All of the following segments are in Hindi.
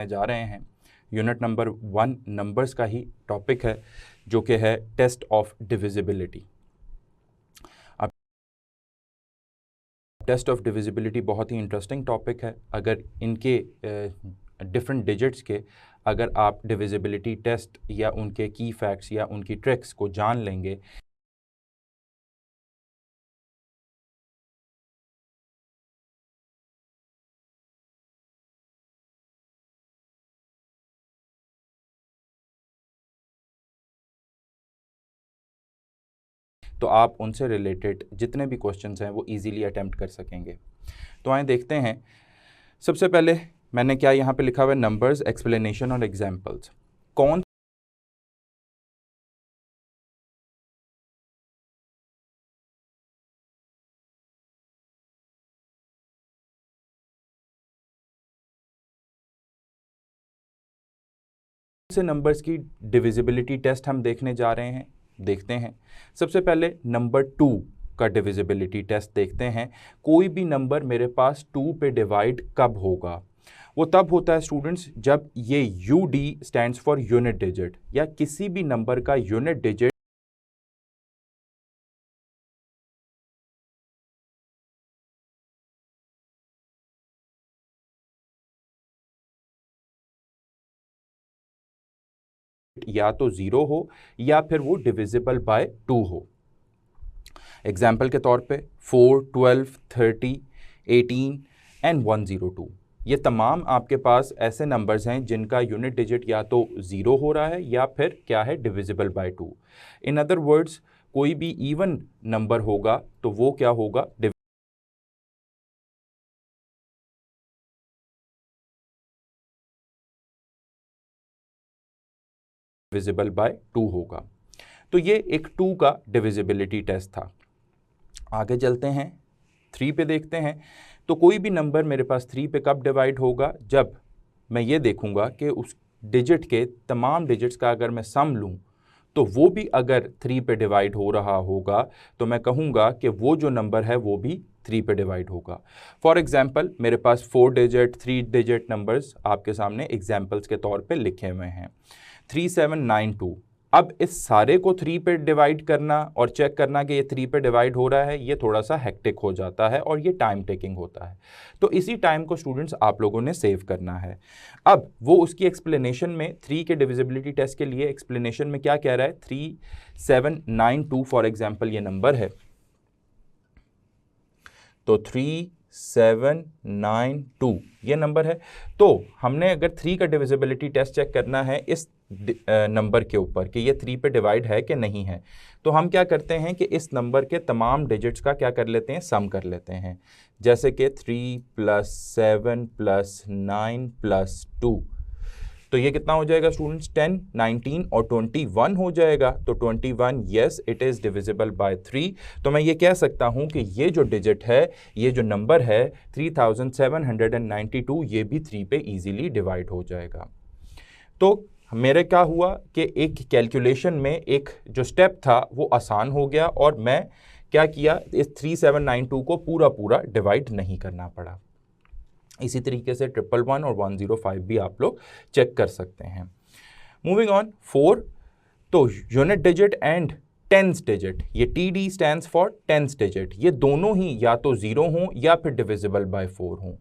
जा रहे हैं। यूनिट नंबर 1 नंबर्स का ही टॉपिक है जो कि है टेस्ट ऑफ डिविजिबिलिटी। अब टेस्ट ऑफ डिविजिबिलिटी बहुत ही इंटरेस्टिंग टॉपिक है। अगर इनके डिफरेंट डिजिट्स के अगर आप डिविजिबिलिटी टेस्ट या उनके की फैक्ट्स या उनकी ट्रिक्स को जान लेंगे तो आप उनसे रिलेटेड जितने भी क्वेश्चंस हैं वो इजीली अटेम्प्ट कर सकेंगे। तो आए देखते हैं। सबसे पहले मैंने क्या यहाँ पे लिखा हुआ है, नंबर्स, एक्सप्लेनेशन और एग्जांपल्स। कौन से नंबर्स की डिविजिबिलिटी टेस्ट हम देखने जा रहे हैं, देखते हैं। सबसे पहले नंबर 2 का डिविजिबिलिटी टेस्ट देखते हैं। कोई भी नंबर मेरे पास 2 पे डिवाइड कब होगा? वो तब होता है स्टूडेंट्स जब ये UD stands for unit digit, या किसी भी नंबर का यूनिट डिजिट या तो 0 हो या फिर वो डिविजिबल बाय 2 हो। एग्जाम्पल के तौर पे 4, 12, 30, 18 एंड 102, ये तमाम आपके पास ऐसे नंबर्स हैं जिनका यूनिट डिजिट या तो 0 हो रहा है या फिर क्या है, divisible by 2। In other words, कोई भी इवन नंबर होगा तो वो क्या होगा, डिविजिबल बाय 2 होगा। तो ये एक 2 का डिविजिबिलिटी टेस्ट था। आगे चलते हैं, 3 पे देखते हैं। तो कोई भी नंबर मेरे पास 3 पे कब डिवाइड होगा? जब मैं ये देखूंगा कि उस डिजिट के तमाम डिजिट्स का अगर मैं सम लूं तो वो भी अगर 3 पे डिवाइड हो रहा होगा तो मैं कहूँगा कि वो जो नंबर है वो भी 3 पे डिवाइड होगा। फॉर एग्जांपल, मेरे पास 4 डिजिट 3 डिजिट नंबर्स आपके सामने एग्जांपल्स के तौर पे लिखे हुए हैं। 3792। अब इस सारे को 3 पे डिवाइड करना और चेक करना कि ये 3 पे डिवाइड हो रहा है, ये थोड़ा सा हेक्टिक हो जाता है और ये टाइम टेकिंग होता है। तो इसी टाइम को स्टूडेंट्स आप लोगों ने सेव करना है। अब वो उसकी एक्सप्लेनेशन में 3 के डिविजिबिलिटी टेस्ट के लिए एक्सप्लेनेशन में क्या कह रहा है, 3792 फॉर एग्जाम्पल ये नंबर है। तो 3792 ये नंबर है। तो हमने अगर 3 का डिविजिबिलिटी टेस्ट चेक करना है इस नंबर के ऊपर कि ये 3 पे डिवाइड है कि नहीं है, तो हम क्या करते हैं कि इस नंबर के तमाम डिजिट्स का क्या कर लेते हैं, सम कर लेते हैं। जैसे कि 3 + 7 + 9 + 2, तो ये कितना हो जाएगा स्टूडेंट्स, 10, 19 और 21 हो जाएगा। तो 21, yes it is divisible by 3। तो मैं ये कह सकता हूँ कि ये जो डिजिट है, ये जो नंबर है 3792, ये भी 3 पे इजीली डिवाइड हो जाएगा। तो मेरे क्या हुआ कि एक कैलकुलेशन में एक जो स्टेप था वो आसान हो गया और मैं क्या किया, इस 3792 को पूरा डिवाइड नहीं करना पड़ा। इसी तरीके से 111 और 105 भी आप लोग चेक कर सकते हैं। मूविंग ऑन, 4, तो unit digit and tens digit, ये TD stands for tens digit, ये दोनों ही या तो 0 हों या फिर डिविजिबल बाय 4 हों।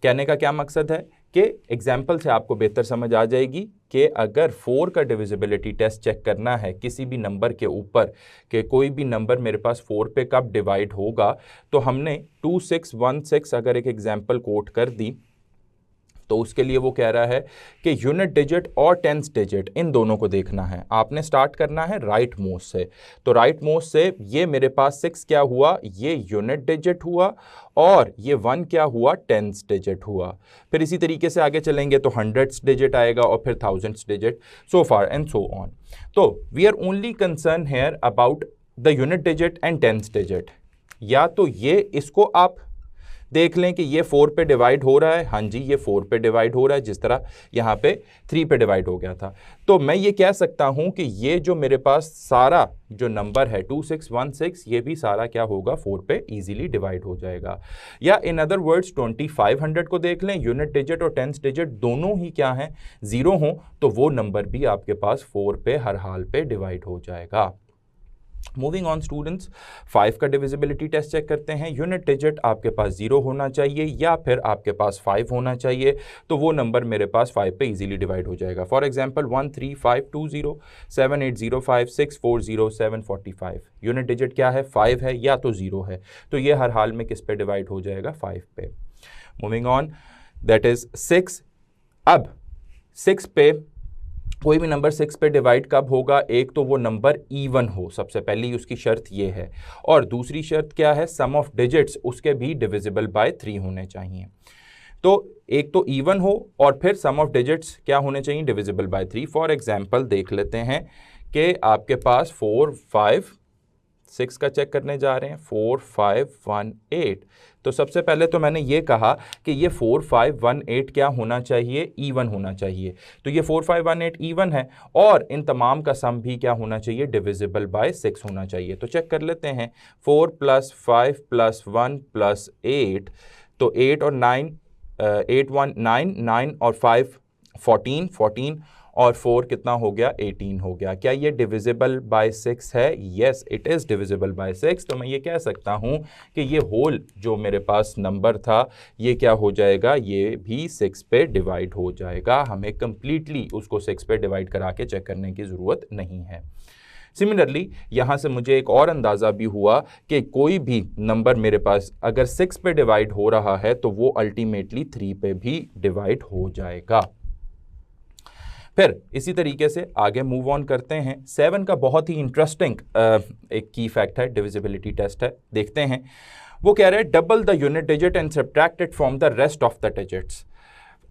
कहने का क्या मकसद है कि एग्जाम्पल से आपको बेहतर समझ आ जाएगी कि अगर 4 का डिविजिबिलिटी टेस्ट चेक करना है किसी भी नंबर के ऊपर कि कोई भी नंबर मेरे पास 4 पे कब डिवाइड होगा, तो हमने 2616 अगर एक एग्जाम्पल कोट कर दी तो उसके लिए वो कह रहा है कि यूनिट डिजिट और टेंस डिजिट इन दोनों को देखना है। आपने स्टार्ट करना है राइट मोस्ट से। तो राइट मोस्ट से ये मेरे पास 6 क्या हुआ, ये यूनिट डिजिट हुआ, और ये 1 क्या हुआ, टेंस डिजिट हुआ। फिर इसी तरीके से आगे चलेंगे तो हंड्रेड्स डिजिट आएगा और फिर thousands digit, so far and so on. तो we are only concern here about the unit digit and tens digit. या तो ये इसको आप देख लें कि ये 4 पे डिवाइड हो रहा है, हाँ जी ये 4 पे डिवाइड हो रहा है, जिस तरह यहाँ पे 3 पे डिवाइड हो गया था। तो मैं ये कह सकता हूँ कि ये जो मेरे पास सारा जो नंबर है 2616, ये भी सारा क्या होगा 4 पे इजीली डिवाइड हो जाएगा। या इन अदर वर्ड्स 2500 को देख लें, यूनिट डिजिट और टेंथ डिजिट दोनों ही क्या हैं 0 हों, तो वो नंबर भी आपके पास 4 पे हर हाल पे डिवाइड हो जाएगा। मूविंग ऑन स्टूडेंट्स, 5 का डिविजिबिलिटी टेस्ट चेक करते हैं। यूनिट डिजिट आपके पास 0 होना चाहिए या फिर आपके पास 5 होना चाहिए, तो वो नंबर मेरे पास 5 पे इजीली डिवाइड हो जाएगा। फॉर एग्जांपल 13520 7805 640 745, यूनिट डिजिट क्या है 5 है या तो 0 है, तो ये हर हाल में किस पे डिवाइड हो जाएगा 5 पे। Moving on, that is 6। अब 6 पे कोई भी नंबर 6 पे डिवाइड कब होगा, एक तो वो नंबर इवन हो, सबसे पहली उसकी शर्त ये है, और दूसरी शर्त क्या है, सम ऑफ डिजिट्स उसके भी डिविजिबल बाय 3 होने चाहिए। तो एक तो इवन हो और फिर सम ऑफ डिजिट्स क्या होने चाहिए, डिविजिबल बाय 3। फॉर एग्जांपल देख लेते हैं कि आपके पास 4 5 6 का चेक करने जा रहे हैं, 4 5 1 8। तो सबसे पहले तो मैंने ये कहा कि ये 4 5 1 8 क्या होना चाहिए, इवन होना चाहिए। तो ये 4 5 1 8 इवन है और इन तमाम का सम भी क्या होना चाहिए, डिविजिबल बाय 6 होना चाहिए। तो चेक कर लेते हैं, 4 + 5 + 1 + 8, तो 8 और 9 8 1 9 9 और 5 14 14 और 4 कितना हो गया 18 हो गया। क्या ये डिविजिबल बाय 6 है? Yes it is divisible by 6। तो मैं ये कह सकता हूँ कि ये होल जो मेरे पास नंबर था ये क्या हो जाएगा, ये भी 6 पे डिवाइड हो जाएगा। हमें कंप्लीटली उसको 6 पे डिवाइड करा के चेक करने की ज़रूरत नहीं है। सिमिलरली यहाँ से मुझे एक और अंदाज़ा भी हुआ कि कोई भी नंबर मेरे पास अगर 6 पे डिवाइड हो रहा है तो वो अल्टीमेटली 3 पे भी डिवाइड हो जाएगा। फिर इसी तरीके से आगे मूव ऑन करते हैं। 7 का बहुत ही इंटरेस्टिंग एक की फैक्ट है, डिविजिबिलिटी टेस्ट है, देखते हैं। वो कह रहे हैं double the unit digit and subtract it from the rest of the digits,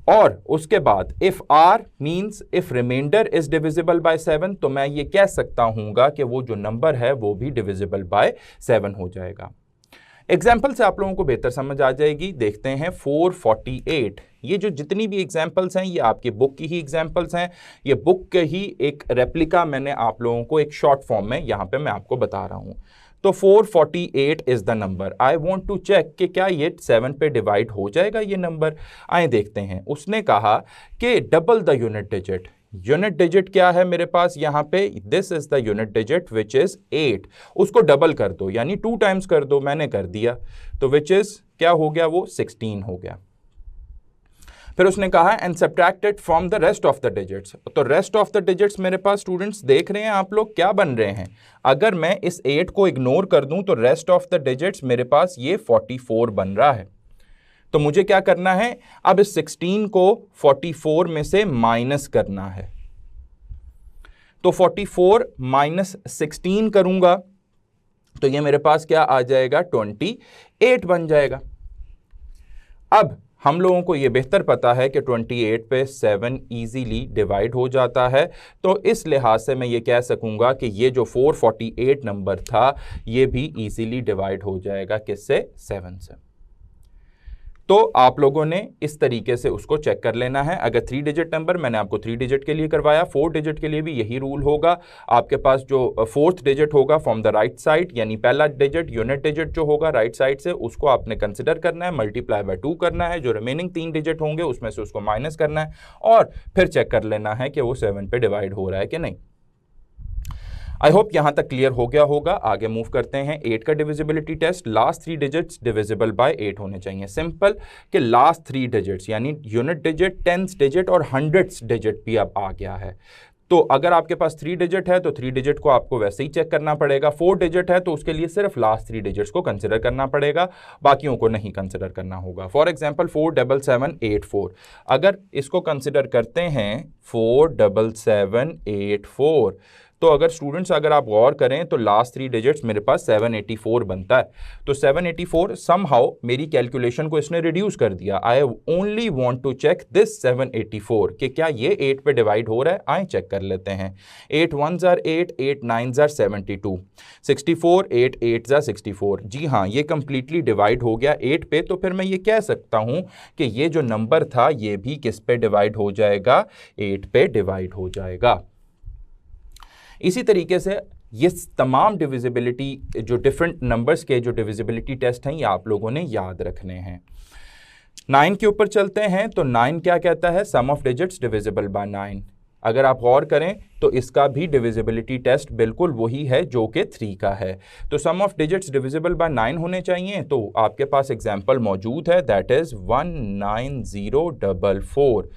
और उसके बाद if R means if remainder is divisible by 7, तो मैं ये कह सकता हूँगा कि वो जो नंबर है वो भी डिविजिबल बाय 7 हो जाएगा। एग्जाम्पल से आप लोगों को बेहतर समझ आ जाएगी। देखते हैं 448, ये जो जितनी भी एग्जाम्पल्स हैं ये आपकी बुक की ही एग्जाम्पल्स हैं, ये बुक के ही एक रेप्लिका मैंने आप लोगों को एक शॉर्ट फॉर्म में यहाँ पे मैं आपको बता रहा हूँ। तो 448 is the number. I want to check कि क्या ये 7 पे डिवाइड हो जाएगा ये नंबर। आए देखते हैं, उसने कहा कि double the unit digit. Unit digit क्या है मेरे पास यहाँ पे, this is the unit digit which is 8, उसको डबल कर दो यानी 2 टाइम्स कर दो, मैंने कर दिया, तो विच इज क्या हो गया, वो 16 हो गया। फिर उसने कहा and subtracted from the rest of the digits, तो रेस्ट ऑफ द डिजिट्स मेरे पास स्टूडेंट्स देख रहे हैं आप लोग क्या बन रहे हैं, अगर मैं इस 8 को इग्नोर कर दूं तो रेस्ट ऑफ द डिजिट्स मेरे पास ये 44 बन रहा है। तो मुझे क्या करना है, अब इस 16 को 44 में से माइनस करना है। तो 44 माइनस 16 करूंगा तो ये मेरे पास क्या आ जाएगा, 28 बन जाएगा। अब हम लोगों को ये बेहतर पता है कि 28 पे 7 इजीली डिवाइड हो जाता है, तो इस लिहाज से मैं ये कह सकूंगा कि ये जो 448 नंबर था ये भी इजीली डिवाइड हो जाएगा किससे, 7 से। तो आप लोगों ने इस तरीके से उसको चेक कर लेना है। अगर 3 डिजिट नंबर, मैंने आपको 3 डिजिट के लिए करवाया, 4 डिजिट के लिए भी यही रूल होगा। आपके पास जो 4th डिजिट होगा फ्रॉम द राइट साइड, यानी पहला डिजिट यूनिट डिजिट जो होगा राइट साइड से, उसको आपने कंसिडर करना है, मल्टीप्लाई बाय 2 करना है, जो रिमेनिंग 3 डिजिट होंगे उसमें से उसको माइनस करना है और फिर चेक कर लेना है कि वो 7 पे डिवाइड हो रहा है कि नहीं। आई होप यहां तक क्लियर हो गया होगा। आगे मूव करते हैं 8 का divisibility test. Last 3 digits divisible by 8 होने चाहिए। सिंपल कि लास्ट 3 डिजिट्स यानी यूनिट डिजिट, 10th डिजिट और 100th डिजिट भी अब आ गया है। तो अगर आपके पास 3 डिजिट है तो 3 डिजिट को आपको वैसे ही चेक करना पड़ेगा। 4 डिजिट है तो उसके लिए सिर्फ लास्ट 3 डिजिट्स को कंसिडर करना पड़ेगा, बाकियों को नहीं कंसिडर करना होगा। फॉर एग्जांपल 47784, अगर इसको कंसिडर करते हैं 47784, तो तो अगर स्टूडेंट्स अगर आप गौर करें तो लास्ट 3 डिजिट्स मेरे पास 784 बनता है। तो 784 समहाउ मेरी कैलकुलेशन को इसने रिड्यूस कर दिया। I only want to check this 784 कि क्या ये 8 पे डिवाइड हो रहा है। आए चेक कर लेते हैं। 8 1s are 8, 8 9s are 72, 64, 8 8s are 64। जी हाँ, ये कंप्लीटली डिवाइड हो गया 8 पे। तो फिर मैं ये कह सकता हूं कि ये जो नंबर था ये भी किस पे डिवाइड हो जाएगा, 8 पे डिवाइड हो जाएगा। इसी तरीके से ये तमाम डिविजिबिलिटी जो डिफरेंट नंबर्स के जो डिविजिबिलिटी टेस्ट हैं ये आप लोगों ने याद रखने हैं। 9 के ऊपर चलते हैं। तो 9 क्या कहता है, sum of digits divisible by 9। अगर आप गौर करें तो इसका भी डिविजिबिलिटी टेस्ट बिल्कुल वही है जो कि 3 का है। तो सम ऑफ डिजिट्स डिविजिबल बाय 9 होने चाहिए। तो आपके पास एग्जांपल मौजूद है, दैट इज 19044।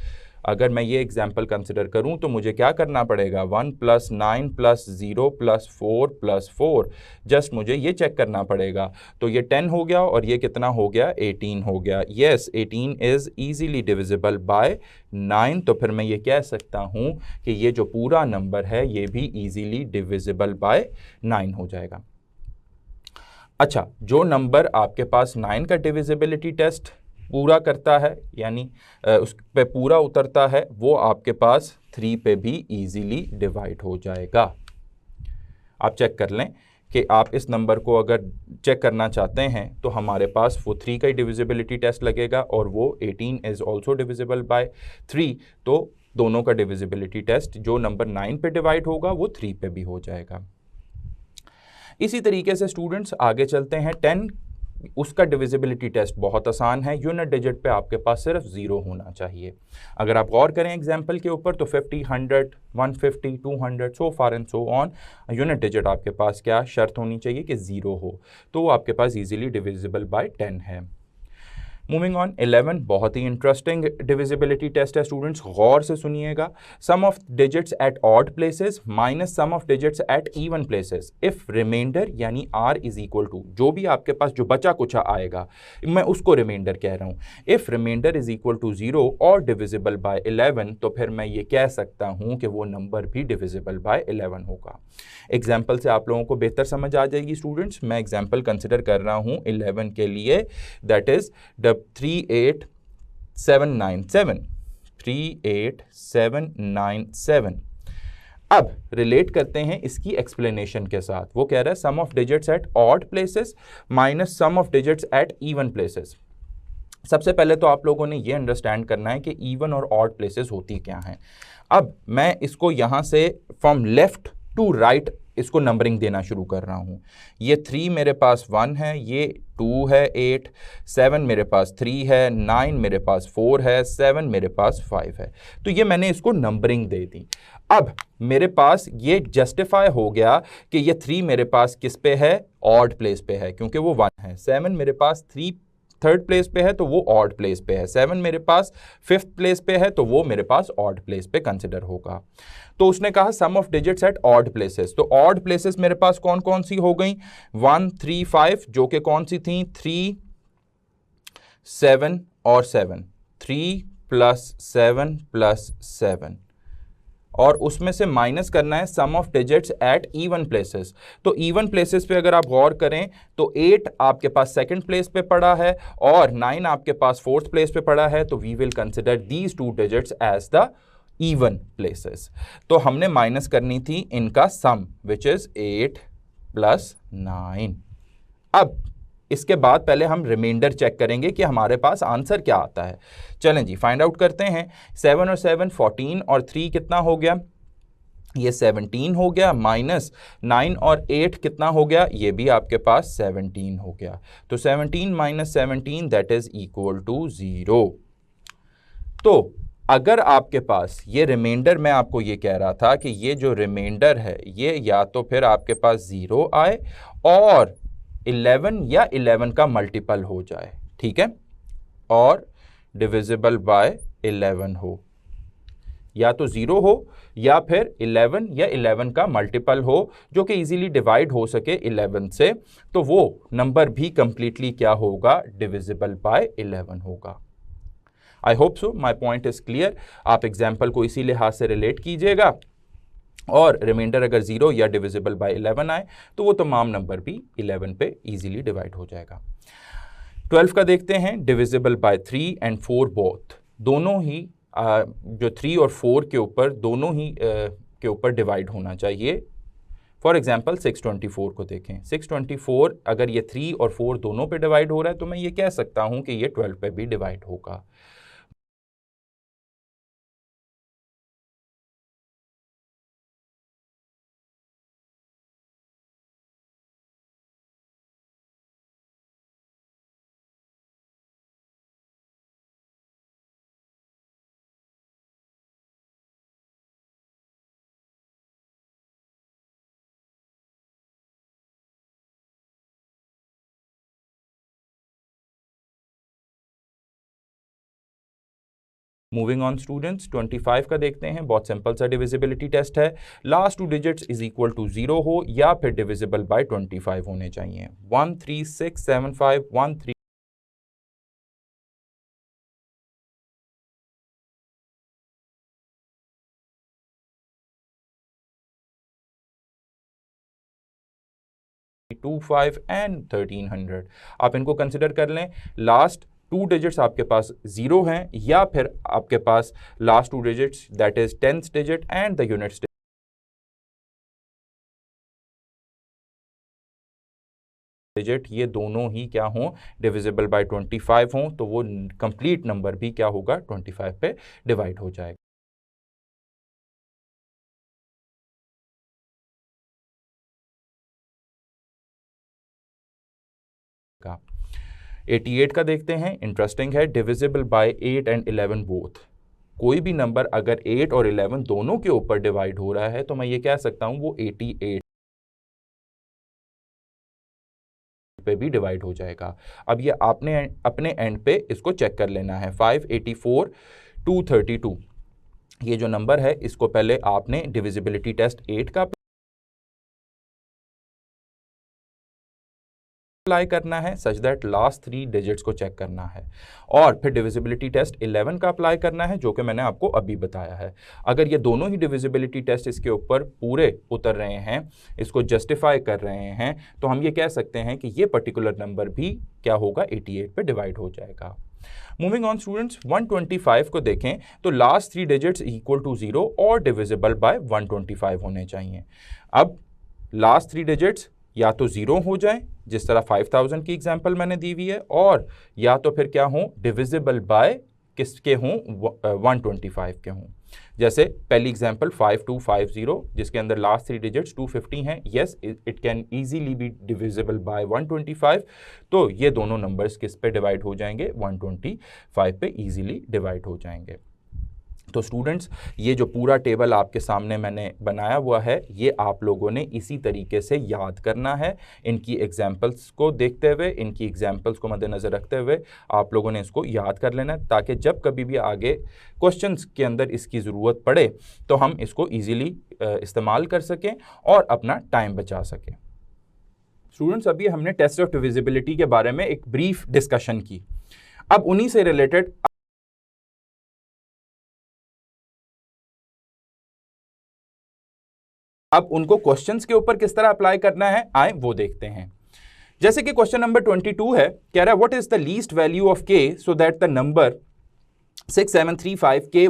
अगर मैं ये एग्जाम्पल कंसिडर करूं तो मुझे क्या करना पड़ेगा, 1 + 9 + 0 + 4 + 4। जस्ट मुझे ये चेक करना पड़ेगा। तो ये 10 हो गया और ये कितना हो गया, 18 हो गया। Yes, 18 is easily divisible by 9। तो फिर मैं ये कह सकता हूं कि ये जो पूरा नंबर है ये भी ईजीली डिविजिबल बाय 9 हो जाएगा। अच्छा, जो नंबर आपके पास 9 का डिविजिबिलिटी टेस्ट पूरा करता है यानी उस पे पूरा उतरता है, वो आपके पास 3 पे भी इजीली डिवाइड हो जाएगा। आप चेक कर लें कि आप इस नंबर को अगर चेक करना चाहते हैं तो हमारे पास वो 3 का ही डिविजिबिलिटी टेस्ट लगेगा और वो 18 इज़ ऑल्सो डिविजिबल बाय 3। तो दोनों का डिविजिबिलिटी टेस्ट जो नंबर 9 पे डिवाइड होगा वो 3 पे भी हो जाएगा। इसी तरीके से स्टूडेंट्स आगे चलते हैं। 10 उसका डिविजिबिलिटी टेस्ट बहुत आसान है। यूनिट डिजिट पे आपके पास सिर्फ 0 होना चाहिए। अगर आप गौर करें एग्जाम्पल के ऊपर तो 50, 100, 150, 200 सो far and so on, unit digit आपके पास क्या शर्त होनी चाहिए कि 0 हो। तो वो आपके पास इजीली डिविजिबल बाय 10 है। मूविंग ऑन, 11 बहुत ही इंटरेस्टिंग डिविजिबिलिटी टेस्ट है स्टूडेंट्स, गौर से सुनिएगा। Sum of digits at odd places minus sum of digits at even places if remainder यानी r इज इक्वल टू, जो भी आपके पास जो बचा कुचा आएगा मैं उसको रिमाइंडर कह रहा हूँ। If remainder is equal to 0 और डिविजिबल बाय 11 तो फिर मैं ये कह सकता हूँ कि वो नंबर भी डिविजिबल बाय 11 होगा। एग्जाम्पल से आप लोगों को बेहतर समझ आ जाएगी स्टूडेंट्स। मैं एग्जाम्पल कंसिडर कर रहा हूँ 11 के लिए, दैट इज 38797, 38797। अब रिलेट करते हैं इसकी एक्सप्लेनेशन के साथ। वो कह रहा है sum of digits at odd places minus sum of digits at even places. सबसे पहले तो आप लोगों ने ये अंडरस्टैंड करना है कि इवन और ऑड प्लेसेस होती क्या हैं। अब मैं इसको यहाँ से फ्रॉम लेफ्ट टू राइट इसको नंबरिंग देना शुरू कर रहा हूँ। ये 3 मेरे पास 1 है, ये 2 है, 8, 7 मेरे पास 3 है, 9 मेरे पास 4 है, 7 मेरे पास 5 है। तो ये मैंने इसको नंबरिंग दे दी। अब मेरे पास ये जस्टिफाई हो गया कि ये 3 मेरे पास किस पे है, ऑड प्लेस पे है क्योंकि वो 1 है। 7 मेरे पास 3 थर्ड प्लेस पे है तो वो ऑड प्लेस पे है। 7 मेरे पास 5th प्लेस पे है तो वो मेरे पास ऑड प्लेस पे कंसिडर होगा। तो उसने कहा sum of digits at odd places. तो ऑड प्लेसेस मेरे पास कौन कौन सी हो गई, 1 3 5, जो कि कौन सी थी, 3 7 और 7, 3 + 7 + 7, और उसमें से माइनस करना है sum of digits at even places. तो इवन प्लेसेस पे अगर आप गौर करें तो 8 आपके पास सेकंड प्लेस पे पड़ा है और 9 आपके पास 4th प्लेस पे पड़ा है। तो we will consider these 2 digits as the even places. तो हमने माइनस करनी थी इनका सम विच इज 8 + 9। अब इसके बाद पहले हम रिमाइंडर चेक करेंगे कि हमारे पास आंसर क्या आता है। चलें जी फाइंड आउट करते हैं। 7 और 7 14 और 3 कितना हो गया, ये 17 हो गया, माइनस 9 और 8 कितना हो गया, ये भी आपके पास 17 हो गया। तो 17 - 17 दैट इज इक्वल टू 0। तो अगर आपके पास ये रिमाइंडर, मैं आपको ये कह रहा था कि ये जो रिमाइंडर है ये या तो फिर आपके पास 0 आए और 11 या 11 का मल्टीपल हो जाए, ठीक है, और डिविजिबल बाय 11 हो, या तो 0 हो या फिर 11 या 11 का मल्टीपल हो जो कि इजीली डिवाइड हो सके 11 से, तो वो नंबर भी कंप्लीटली क्या होगा, डिविजिबल बाय 11 होगा। I hope so my point is clear. आप एग्जाम्पल को इसी लिहाज से रिलेट कीजिएगा। और रिमाइंडर अगर 0 या डिविजिबल बाय 11 आए तो वो तमाम नंबर भी 11 पे इजीली डिवाइड हो जाएगा। 12 का देखते हैं, डिविजिबल बाय 3 एंड 4 बोथ, दोनों ही जो 3 और 4 के ऊपर दोनों ही के ऊपर डिवाइड होना चाहिए। फॉर एग्जाम्पल 624 को देखें, 624 अगर ये 3 और 4 दोनों पे डिवाइड हो रहा है तो मैं ये कह सकता हूं कि ये 12 पे भी डिवाइड होगा। मूविंग ऑन स्टूडेंट्स, 25 का देखते हैं। बहुत सिंपल सा डिविजिबिलिटी टेस्ट है। Last 2 digits is equal to 0 हो या फिर डिविजिबल बाय 25 होने चाहिए। 13675 13 25 एंड 1300 आप इनको कंसिडर कर लें। लास्ट 2 डिजिट्स आपके पास 0 हैं या फिर आपके पास last 2 digits that is 10th digit and the units digit, ये दोनों ही क्या हों, डिविजिबल बाय 25 हों, तो वो कंप्लीट नंबर भी क्या होगा, 25 पे डिवाइड हो जाएगा। का 88 का देखते हैं, इंटरेस्टिंग है। डिविजिबल बाय 8 एंड 11 बोथ, कोई भी नंबर अगर 8 और 11 दोनों के ऊपर डिवाइड हो रहा है तो मैं ये कह सकता हूं वो 88 पे भी डिवाइड हो जाएगा। अब ये आपने अपने एंड पे इसको चेक कर लेना है। 584 232 ये जो नंबर है इसको पहले आपने डिविजिबिलिटी टेस्ट 8 का अप्लाई करना है सच दैट लास्ट 3 डिजिट्स को चेक करना है, और फिर डिविजिबिलिटी टेस्ट 11 का अप्लाई करना है जो कि मैंने आपको अभी बताया है। अगर ये दोनों ही डिविजिबिलिटी टेस्ट इसके ऊपर पूरे उतर रहे हैं, इसको जस्टिफाई कर रहे हैं, तो हम ये कह सकते हैं कि ये पर्टिकुलर नंबर भी क्या होगा, 88 पे डिवाइड हो जाएगा। मूविंग ऑन स्टूडेंट्स, 125 को देखें तो लास्ट 3 डिजिट्स इक्वल टू 0 और डिविजिबल बाय 125 होने चाहिए। अब लास्ट 3 डिजिट्स या तो 0 हो जाए जिस तरह 5000 की एग्जांपल मैंने दी हुई है, और या तो फिर क्या हो, डिविजिबल बाय किसके हों, 125 के हों। जैसे पहली एग्जांपल 5250 जिसके अंदर लास्ट 3 डिजिट्स 250 हैं, yes it can easily B divisible bye 125, तो ये दोनों नंबर्स किस पे डिवाइड हो जाएंगे, 125 पे इजीली डिवाइड हो जाएंगे। तो स्टूडेंट्स, ये जो पूरा टेबल आपके सामने मैंने बनाया हुआ है ये आप लोगों ने इसी तरीके से याद करना है। इनकी एग्जाम्पल्स को देखते हुए, इनकी एग्जाम्पल्स को मद्देनज़र रखते हुए आप लोगों ने इसको याद कर लेना है, ताकि जब कभी भी आगे क्वेश्चंस के अंदर इसकी ज़रूरत पड़े तो हम इसको ईज़िली इस्तेमाल कर सकें और अपना टाइम बचा सकें। स्टूडेंट्स, अभी हमने टेस्ट ऑफ डिविजिबिलिटी के बारे में एक ब्रीफ डिस्कशन की। अब उन्हीं से रिलेटेड अब उनको क्वेश्चंस के ऊपर किस तरह अप्लाई करना है आए वो देखते हैं। जैसे कि क्वेश्चन नंबर 22 है, कह रहा है what is the least value of के सो दैट द नंबर 6735 के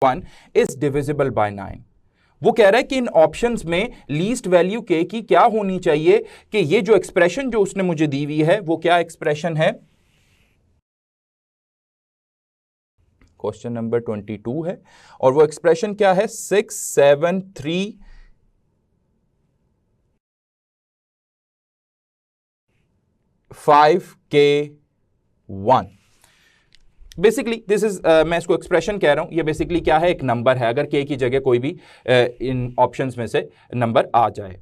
वन इज डिविजिबल बाय 9। वो कह रहा है कि इन ऑप्शंस में लीस्ट वैल्यू के की क्या होनी चाहिए, कि ये जो एक्सप्रेशन जो उसने मुझे दी हुई है वो क्या एक्सप्रेशन है, क्वेश्चन नंबर 22 है, और वो एक्सप्रेशन क्या है, 6735K1। बेसिकली दिस इज, मैं इसको एक्सप्रेशन कह रहा हूं, ये बेसिकली क्या है, एक नंबर है। अगर के की जगह कोई भी इन ऑप्शंस में से नंबर आ जाए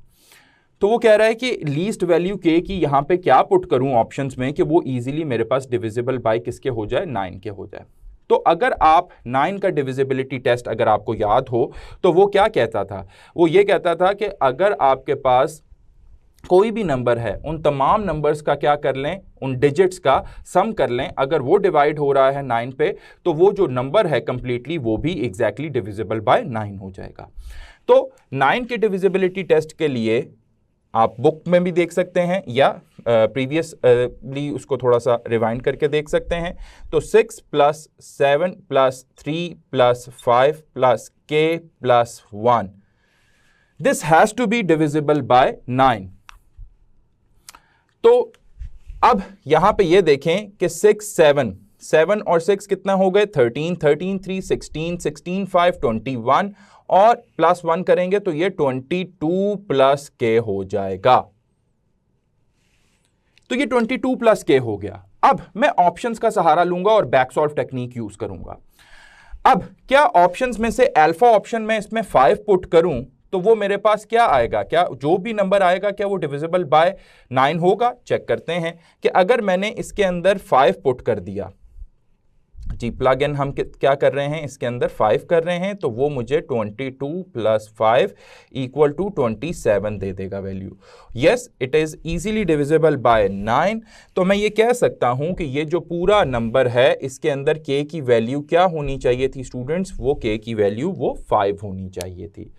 तो वो कह रहा है कि लीस्ट वैल्यू के की यहां पे क्या पुट करूं ऑप्शंस में कि वो इजीली मेरे पास डिविजिबल बाय किसके हो जाए, 9 के हो जाए। तो अगर आप 9 का डिविजिबिलिटी टेस्ट अगर आपको याद हो तो वो क्या कहता था, वो ये कहता था कि अगर आपके पास कोई भी नंबर है उन तमाम नंबर्स का क्या कर लें, उन डिजिट्स का सम कर लें। अगर वो डिवाइड हो रहा है 9 पे तो वो जो नंबर है कंप्लीटली वो भी एग्जैक्टली डिविजिबल बाय 9 हो जाएगा। तो 9 के डिविजिबिलिटी टेस्ट के लिए आप बुक में भी देख सकते हैं या प्रीवियसली उसको थोड़ा सा रिवाइंड करके देख सकते हैं। तो 6 + 7 + 3 + 5 + k + 1 this has to be divisible by 9। तो अब यहां पे ये देखें कि 6 7 और 6 कितना हो गए 13 13 3 16 16 5 21 और +1 करेंगे तो ये 22 + k हो जाएगा। तो ये 22 + k हो गया। अब मैं ऑप्शंस का सहारा लूंगा और बैक सॉल्व टेक्निक यूज करूंगा। अब क्या ऑप्शंस में से अल्फा ऑप्शन में इसमें 5 पुट करूं तो वो मेरे पास क्या आएगा, क्या जो भी नंबर आएगा क्या वो डिविजिबल बाय 9 होगा। चेक करते हैं कि अगर मैंने इसके अंदर 5 पुट कर दिया, जी प्लग इन हम क्या कर रहे हैं, इसके अंदर 5 कर रहे हैं, तो वो मुझे 22 + 5 = 27 दे देगा value. Yes, it is easily divisible by 9। तो मैं ये कह सकता हूं कि ये जो पूरा नंबर है इसके अंदर k की वैल्यू क्या होनी चाहिए थी स्टूडेंट्स, वो k की वैल्यू वो 5 होनी चाहिए थी।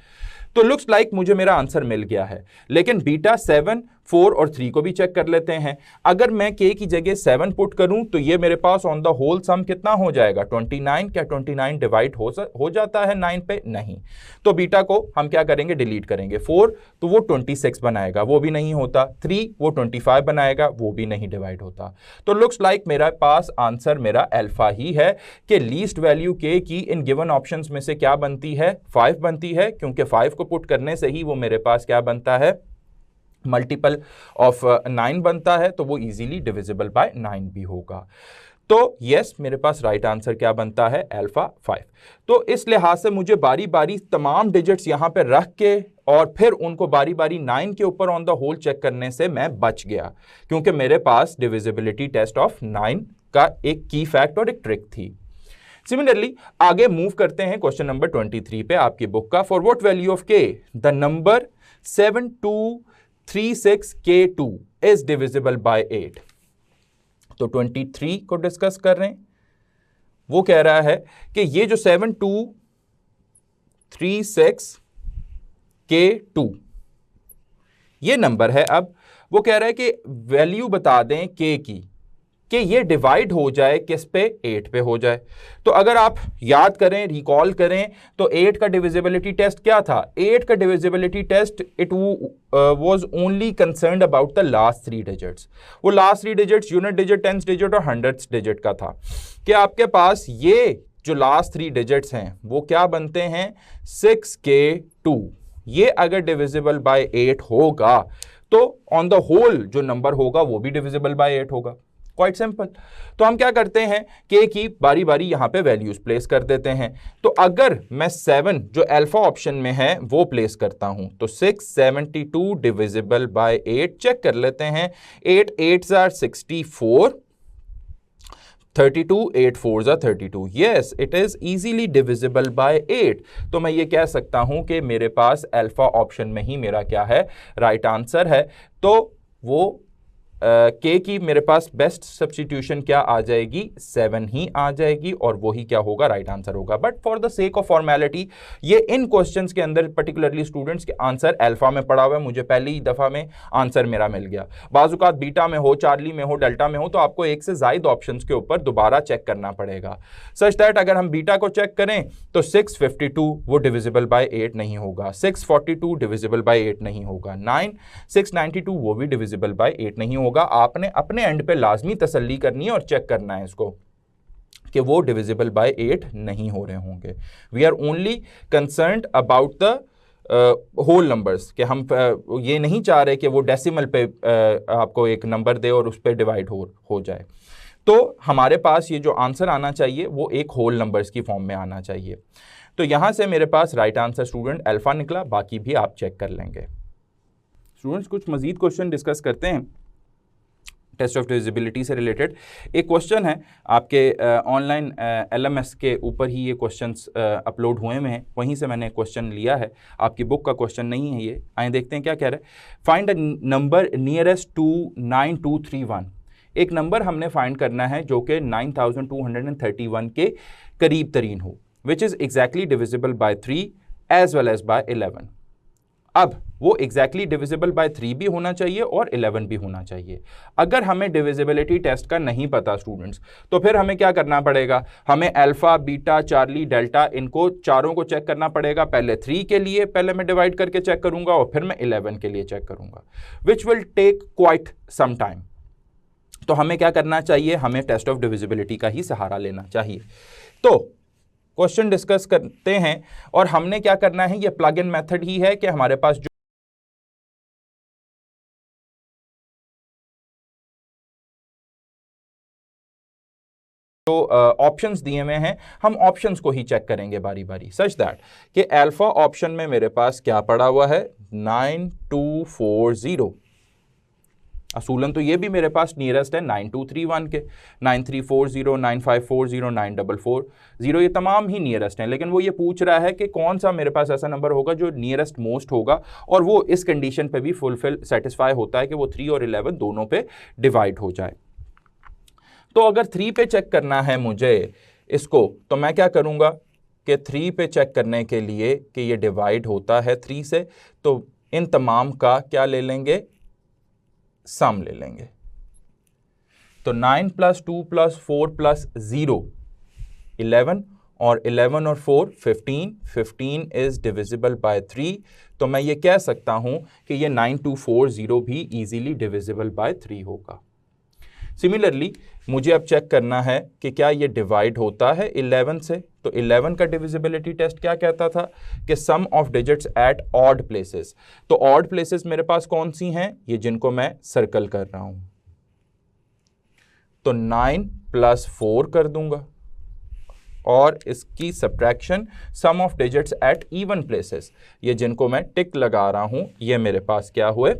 तो लुक्स लाइक मुझे मेरा आंसर मिल गया है। लेकिन बीटा 7 4 और 3 को भी चेक कर लेते हैं। अगर मैं k की जगह 7 पुट करूं तो ये मेरे पास ऑन द होल सम कितना हो जाएगा 29। क्या 29 डिवाइड हो जाता है 9 पे? नहीं। तो बीटा को हम क्या करेंगे, डिलीट करेंगे। 4 तो वो 26 बनाएगा, वो भी नहीं होता। 3 वो 25 बनाएगा, वो भी नहीं डिवाइड होता। तो लुक्स लाइक मेरा पास आंसर मेरा अल्फा ही है कि लीस्ट वैल्यू k की इन गिवन ऑप्शंस में से क्या बनती है, 5 बनती है, क्योंकि 5 को पुट करने से ही वो मेरे पास क्या बनता है, मल्टीपल ऑफ 9 बनता है। तो वो इजीली डिविजिबल बाय 9 भी होगा। तो यस, मेरे पास राइट आंसर क्या बनता है, अल्फा 5। तो इस लिहाज से मुझे बारी बारी तमाम डिजिट्स यहां पे रख के और फिर उनको बारी बारी 9 के ऊपर ऑन द होल चेक करने से मैं बच गया, क्योंकि मेरे पास डिविजिबिलिटी टेस्ट ऑफ 9 का एक की फैक्ट और एक ट्रिक थी। सिमिलरली आगे मूव करते हैं क्वेश्चन नंबर 23 पे आपकी बुक का। For what value of k the number 7236k2 is divisible by 8। तो 23 को डिस्कस कर रहे हैं। वो कह रहा है कि ये जो 7236k2 ये नंबर है। अब वो कह रहा है कि वैल्यू बता दें k की कि ये डिवाइड हो जाए किस पे, 8 पे हो जाए। तो अगर आप याद करें, रिकॉल करें, तो 8 का डिविजिबिलिटी टेस्ट क्या था, 8 का divisibility test it was only concerned about the last 3 digits. वो last 3 digits unit digit, tens digit और हंड्रेड्स डिजिट का था कि आपके पास ये जो लास्ट 3 डिजिट्स हैं वो क्या बनते हैं, 6k2। ये अगर डिविजिबल बाय 8 होगा तो ऑन द होल जो नंबर होगा वो भी डिविजिबल बाय 8 होगा। Quite simple. तो हम क्या करते हैं, k की बारी बारी यहां पे वैल्यूज प्लेस कर देते हैं। तो अगर मैं 7 जो अल्फा ऑप्शन में है वो प्लेस करता हूं तो 672 डिविजिबल बाय 8 चेक कर लेते हैं। 8 8s are 64, 32 8 4s are 32। Yes, it is easily divisible by 8। तो मैं ये कह सकता हूं कि मेरे पास अल्फा ऑप्शन में ही मेरा क्या है, राइट आंसर है। तो वो k की मेरे पास बेस्ट सब्स्टिट्यूशन क्या आ जाएगी, 7 ही आ जाएगी और वही क्या होगा, राइट आंसर होगा। But for the sake of formality ये इन क्वेश्चंस के अंदर पर्टिकुलरली स्टूडेंट्स के आंसर अल्फा में पड़ा हुआ है। मुझे पहली ही दफा में आंसर मेरा मिल गया। बाजुकात बीटा में हो, चार्ली में हो, डेल्टा में हो तो आपको एक से ज्यादा ऑप्शंस के ऊपर दोबारा चेक करना पड़ेगा। सच दैट अगर हम बीटा को चेक करें तो 652 वो डिविजिबल बाय 8 नहीं होगा, 642 डिविजिबल बाय 8 नहीं होगा, 692 वो भी डिविजिबल बाय 8 नहीं होगा। आपने अपने एंड पे लाजमी तसल्ली करनी है और चेक करना है इसको कि वो डिविजिबल बाय 8 नहीं हो रहे होंगे। We are only concerned about the whole numbers, कि हम ये नहीं चाह रहे कि वो डेसिमल पे आपको एक नंबर दे और उस पर डिवाइड हो जाए। तो हमारे पास ये जो आंसर आना चाहिए वो एक होल नंबर्स की फॉर्म में आना चाहिए। तो यहां से मेरे पास राइट आंसर स्टूडेंट अल्फा निकला, बाकी भी आप चेक कर लेंगे। स्टूडेंट्स कुछ मजीद क्वेश्चन डिस्कस करते हैं। टेस्ट ऑफ डिविजिबिलिटी से रिलेटेड एक क्वेश्चन है आपके ऑनलाइन LMS के ऊपर ही ये क्वेश्चंस अपलोड हुए हैं, वहीं से मैंने क्वेश्चन लिया है, आपकी बुक का क्वेश्चन नहीं है ये। आइए देखते हैं क्या कह रहा है। Find a number nearest to 9231। एक नंबर हमने फाइंड करना है जो कि 9231 के करीब तरीन हो, which is exactly divisible by 3 as well as by 11। अब वो एग्जैक्टली डिविजिबल बाय 3 भी होना चाहिए और 11 भी होना चाहिए। अगर हमें डिविजिबिलिटी टेस्ट का नहीं पता स्टूडेंट्स, तो फिर हमें क्या करना पड़ेगा, हमें अल्फा, बीटा, चार्ली, डेल्टा, इनको चारों को चेक करना पड़ेगा। पहले 3 के लिए पहले मैं डिवाइड करके चेक करूंगा और फिर मैं 11 के लिए चेक करूंगा, which will take quite some time. तो हमें क्या करना चाहिए, हमें टेस्ट ऑफ डिविजिबिलिटी का ही सहारा लेना चाहिए। तो क्वेश्चन डिस्कस करते हैं और हमने क्या करना है, ये प्लग इन मेथड ही है कि हमारे पास जो ऑप्शंस दिए हुए हैं, हम ऑप्शंस को ही चेक करेंगे बारी बारी, सच दैट कि अल्फा ऑप्शन में मेरे पास क्या पड़ा हुआ है, 9240। असूलन तो ये भी मेरे पास नियरेस्ट है 9231 के, 9340, 9540, 9440, ये तमाम ही नियरेस्ट हैं। लेकिन वो ये पूछ रहा है कि कौन सा मेरे पास ऐसा नंबर होगा जो नियरेस्ट मोस्ट होगा, और वो इस कंडीशन पे भी फुलफिल सेटिस्फाई होता है कि वो 3 और 11 दोनों पे डिवाइड हो जाए। तो अगर 3 पे चेक करना है मुझे इसको, तो मैं क्या करूँगा कि 3 पे चेक करने के लिए कि ये डिवाइड होता है 3 से, तो इन तमाम का क्या ले लेंगे, सम ले लेंगे। तो 9 + 2 + 4 + 0 11, और 11 और 4 15, 15 इज डिविजिबल बाय 3। तो मैं ये कह सकता हूं कि ये 9240 भी इजीली डिविजिबल बाय 3 होगा। सिमिलरली मुझे अब चेक करना है कि क्या ये डिवाइड होता है 11 से। तो 11 का डिविजिबिलिटी टेस्ट क्या कहता था कि sum of digits at odd places. तो ऑड प्लेसेस मेरे पास कौन सी हैं, ये जिनको मैं सर्कल कर रहा हूं। तो 9 + 4 कर दूंगा और इसकी subtraction sum of digits at even places, ये जिनको मैं टिक लगा रहा हूं, ये मेरे पास क्या हुए,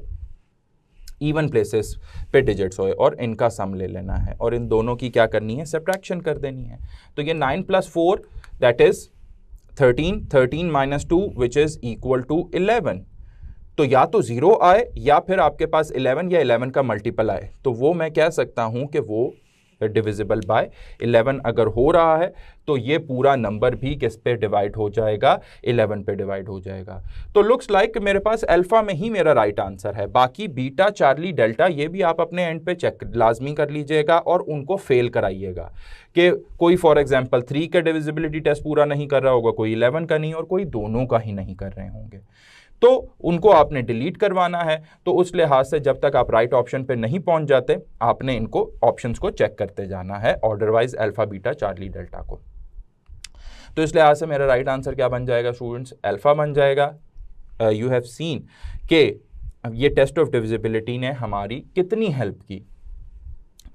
इवन प्लेसेस पे डिजिट्स होए, और इनका सम ले लेना है और इन दोनों की क्या करनी है, सब्ट्रैक्शन कर देनी है। तो ये 9 + 4 that is 13, 13 - 2 which is equal to 11। तो या तो 0 आए या फिर आपके पास 11 या 11 का मल्टीपल आए, तो वो मैं कह सकता हूं कि वो डिविजिबल बाय 11 अगर हो रहा है तो ये पूरा नंबर भी किस पे डिवाइड हो जाएगा, 11 पे डिवाइड हो जाएगा। तो लुक्स लाइक मेरे पास अल्फा में ही मेरा राइट आंसर है। बाकी बीटा, चार्ली, डेल्टा ये भी आप अपने एंड पे चेक लाजमी कर लीजिएगा और उनको फेल कराइएगा कि कोई फॉर एग्जांपल 3 का डिविजिबिलिटी टेस्ट पूरा नहीं कर रहा होगा, कोई 11 का नहीं, और कोई दोनों का ही नहीं कर रहे होंगे, तो उनको आपने डिलीट करवाना है। तो उस लिहाज से जब तक आप राइट ऑप्शन पे नहीं पहुंच जाते, आपने इनको ऑप्शंस को चेक करते जाना है, order wise alpha, beta, Charlie, delta को। तो इस लिहाज से मेरा राइट आंसर क्या बन जाएगा स्टूडेंट्स, अल्फा बन जाएगा। यू हैव सीन कि ये टेस्ट ऑफ डिविजिबिलिटी ने हमारी कितनी हेल्प की।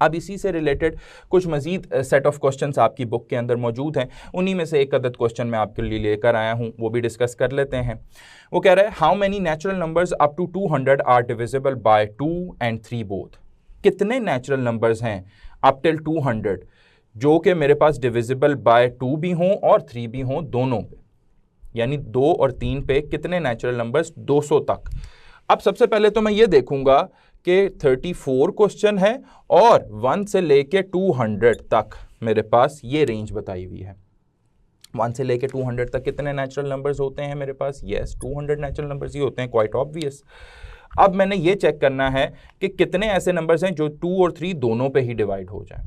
अब इसी से रिलेटेड कुछ मजीद सेट ऑफ क्वेश्चंस आपकी बुक के अंदर मौजूद हैं, उन्हीं में से एक अदद क्वेश्चन मैं आपके लिए लेकर आया हूं, वो भी डिस्कस कर लेते हैं। वो कह रहा है how many natural numbers up to 200 are divisible by 2 and 3 both. कितने नेचुरल नंबर्स हैं अप टिल 200 जो कि मेरे पास डिविजिबल बाय 2 भी हों और 3 भी हों, दोनों पे, यानी 2 और 3 पे कितने नेचुरल नंबर्स 200 तक। अब सबसे पहले तो मैं ये देखूंगा कि 34 क्वेश्चन है और 1 से लेके 200 तक मेरे पास ये रेंज बताई हुई है। 1 से लेके 200 तक कितने नेचुरल नंबर्स होते हैं मेरे पास, यस 200 नेचुरल नंबर्स ही होते हैं, क्वाइट ऑब्वियस। अब मैंने ये चेक करना है कि कितने ऐसे नंबर्स हैं जो 2 और 3 दोनों पे ही डिवाइड हो जाएं।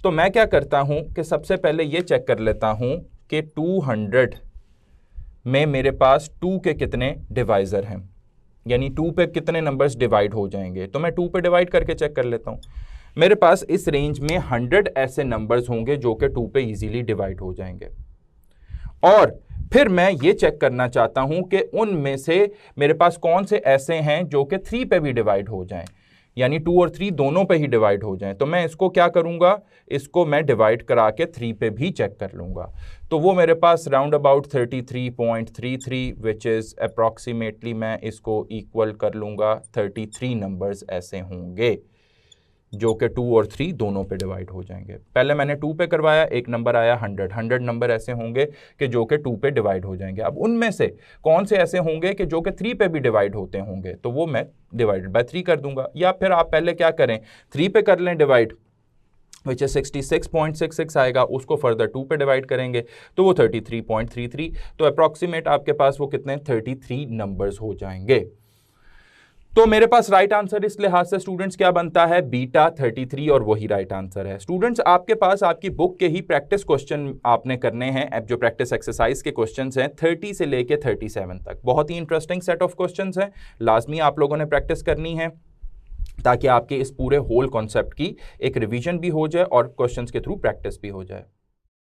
तो मैं क्या करता हूं कि सबसे पहले ये चेक कर लेता हूं कि 200 में मेरे पास 2 के कितने डिवाइजर हैं, यानी 2 पे कितने नंबर्स डिवाइड हो जाएंगे। तो मैं 2 पे डिवाइड करके चेक कर लेता हूं। मेरे पास इस रेंज में 100 ऐसे नंबर्स होंगे जो कि 2 पे इजीली डिवाइड हो जाएंगे, और फिर मैं ये चेक करना चाहता हूं कि उनमें से मेरे पास कौन से ऐसे हैं जो कि 3 पे भी डिवाइड हो जाएं, यानी 2 और 3 दोनों पे ही डिवाइड हो जाएं। तो मैं इसको क्या करूंगा, इसको मैं डिवाइड करा के 3 पे भी चेक कर लूंगा। तो वो मेरे पास round about 33.33 which is approximately मैं इसको इक्वल कर लूंगा 33 नंबर्स ऐसे होंगे जो कि 2 और 3 दोनों पे डिवाइड हो जाएंगे। पहले मैंने 2 पे करवाया, एक नंबर आया 100 नंबर ऐसे होंगे कि जो कि 2 पे डिवाइड हो जाएंगे। अब उनमें से कौन से ऐसे होंगे कि जो कि 3 पे भी डिवाइड होते होंगे, तो वो मैं डिवाइडेड बाय 3 कर दूंगा। या फिर आप पहले क्या करें, 3 पे कर लें डिवाइड, विच 66.66 आएगा, उसको फर्दर 2 पे डिवाइड करेंगे तो वो 33.33, तो अप्रॉक्सीमेट आपके पास वो कितने 33 नंबर्स हो जाएंगे। तो मेरे पास राइट आंसर इस लिहाज से स्टूडेंट्स क्या बनता है, बीटा 33, और वही राइट आंसर है। स्टूडेंट्स आपके पास आपकी बुक के ही प्रैक्टिस क्वेश्चन आपने करने हैं, अब जो प्रैक्टिस एक्सरसाइज के क्वेश्चंस हैं 30 से लेके 37 तक, बहुत ही इंटरेस्टिंग सेट ऑफ क्वेश्चंस हैं, लाजमी आप लोगों ने प्रैक्टिस करनी है ताकि आपके इस पूरे होल कॉन्सेप्ट की एक रिवीजन भी हो जाए और क्वेश्चंस के थ्रू प्रैक्टिस भी हो जाए।